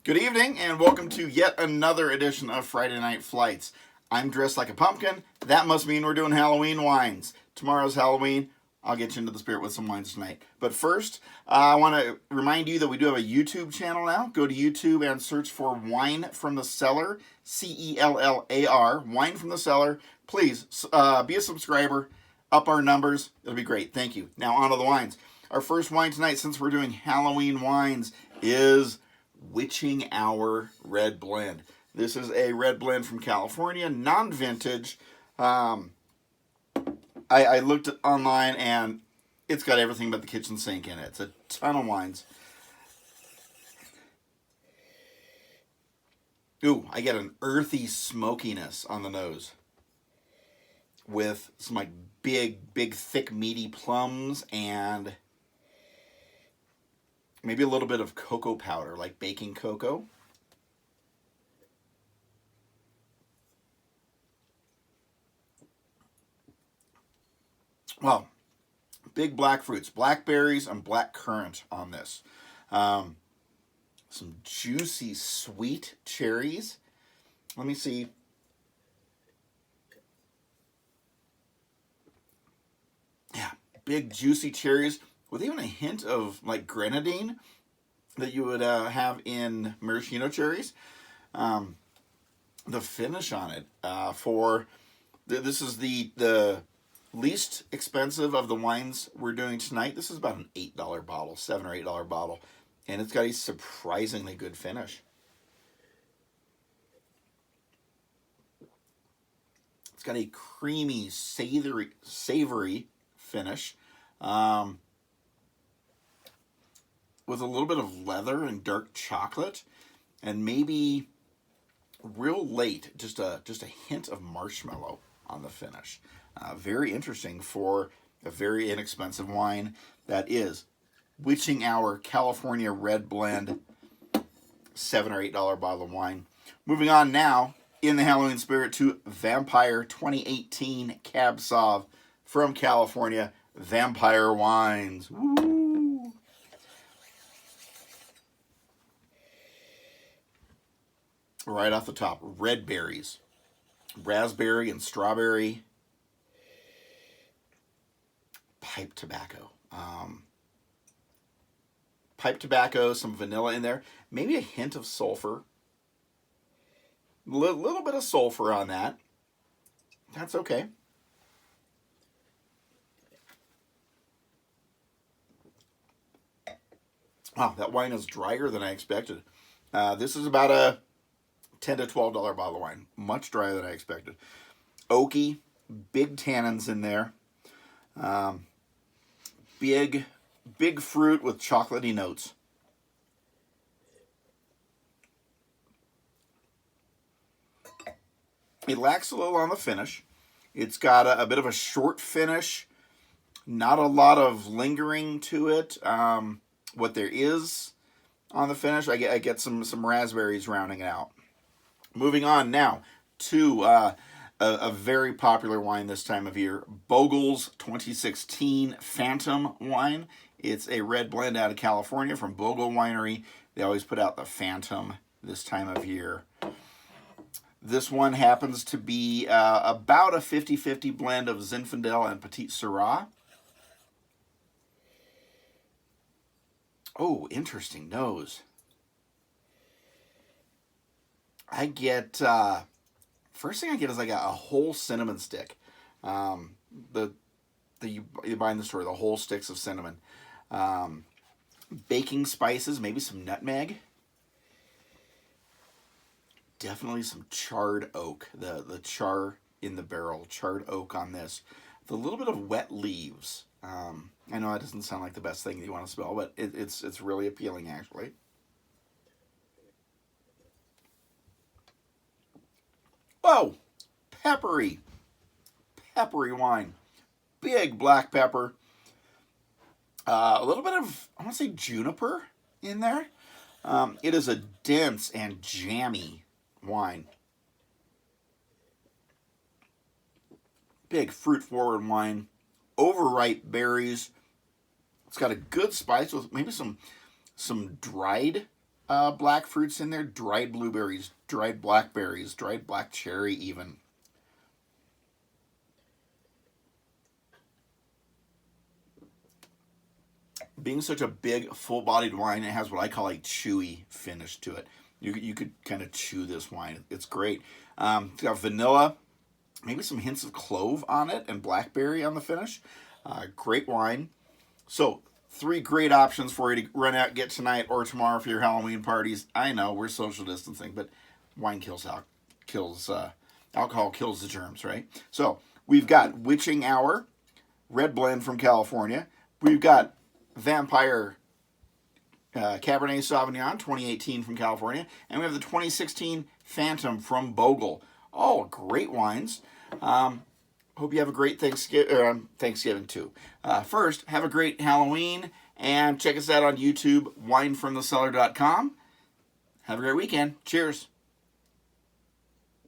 Good evening and welcome to yet another edition of Friday Night Flights. I'm dressed like a pumpkin. That must mean we're doing Halloween wines. Tomorrow's Halloween. I'll get you into the spirit with some wines tonight. But first, I want to remind you that we do have a YouTube channel now. Go to YouTube and search for Wine from the Cellar, C-E-L-L-A-R, Wine from the Cellar. Please be a subscriber, up our numbers. It'll be great. Thank you. Now on to the wines. Our first wine tonight, since we're doing Halloween wines, is Witching Hour Red Blend. This is a red blend from California, non-vintage. I looked online and it's got everything but the kitchen sink in it. It's a ton of wines. Ooh, I get an earthy smokiness on the nose with some like big, thick, meaty plums and maybe a little bit of cocoa powder, like baking cocoa. Well, big black fruits, blackberries and black currant on this. Some juicy, sweet cherries. Let me see. Yeah, big, juicy cherries with even a hint of like grenadine that you would have in maraschino cherries. The finish on it this is the least expensive of the wines we're doing tonight. This is about an $8 bottle, $7 or $8 bottle, and it's got a surprisingly good finish. It's got a creamy, savory finish. With a little bit of leather and dark chocolate, and maybe real late, just a hint of marshmallow on the finish. Very interesting for a very inexpensive wine that is Witching Hour California Red Blend, $7 or $8 bottle of wine. Moving on now, in the Halloween spirit, to Vampire 2018 Cab Sauv from California, Vampire Wines. Woo! Right off the top, red berries, raspberry and strawberry, pipe tobacco. Some vanilla in there, maybe a hint of sulfur. Little bit of sulfur on that. That's okay. Wow, that wine is drier than I expected. This is about a $10 to $12 bottle of wine. Much drier than I expected. Oaky, big tannins in there. Big fruit with chocolatey notes. It lacks a little on the finish. It's got a bit of a short finish. Not a lot of lingering to it. What there is on the finish, I get some raspberries rounding it out. Moving on now to a very popular wine this time of year, Bogle's 2016 Phantom wine. It's a red blend out of California from Bogle Winery. They always put out the Phantom this time of year. This one happens to be about a 50-50 blend of Zinfandel and Petit Syrah. Oh, interesting nose. I get, first thing I get is like a whole cinnamon stick. You buy in the store, the whole sticks of cinnamon. Baking spices, maybe some nutmeg. Definitely some charred oak. The char in the barrel, charred oak on this. With a little bit of wet leaves. I know that doesn't sound like the best thing that you want to smell, but it's really appealing actually. Oh, peppery wine. Big black pepper. A little bit of, I want to say juniper in there. It is a dense and jammy wine. Big fruit forward wine. Overripe berries. It's got a good spice with maybe some dried Black fruits in there, dried blueberries, dried blackberries, dried black cherry even. Being such a big, full-bodied wine, it has what I call a chewy finish to it. You could kind of chew this wine. It's great. It's got vanilla, maybe some hints of clove on it, and blackberry on the finish. Great wine. So, 3 great options for you to run out and get tonight or tomorrow for your Halloween parties. I know we're social distancing, but wine alcohol kills the germs, right? So, we've got Witching Hour, red blend from California. We've got Vampire Cabernet Sauvignon 2018 from California, and we have the 2016 Phantom from Bogle. All great wines. Hope you have a great Thanksgiving too. First, have a great Halloween, and check us out on YouTube, winefromthecellar.com. Have a great weekend. Cheers.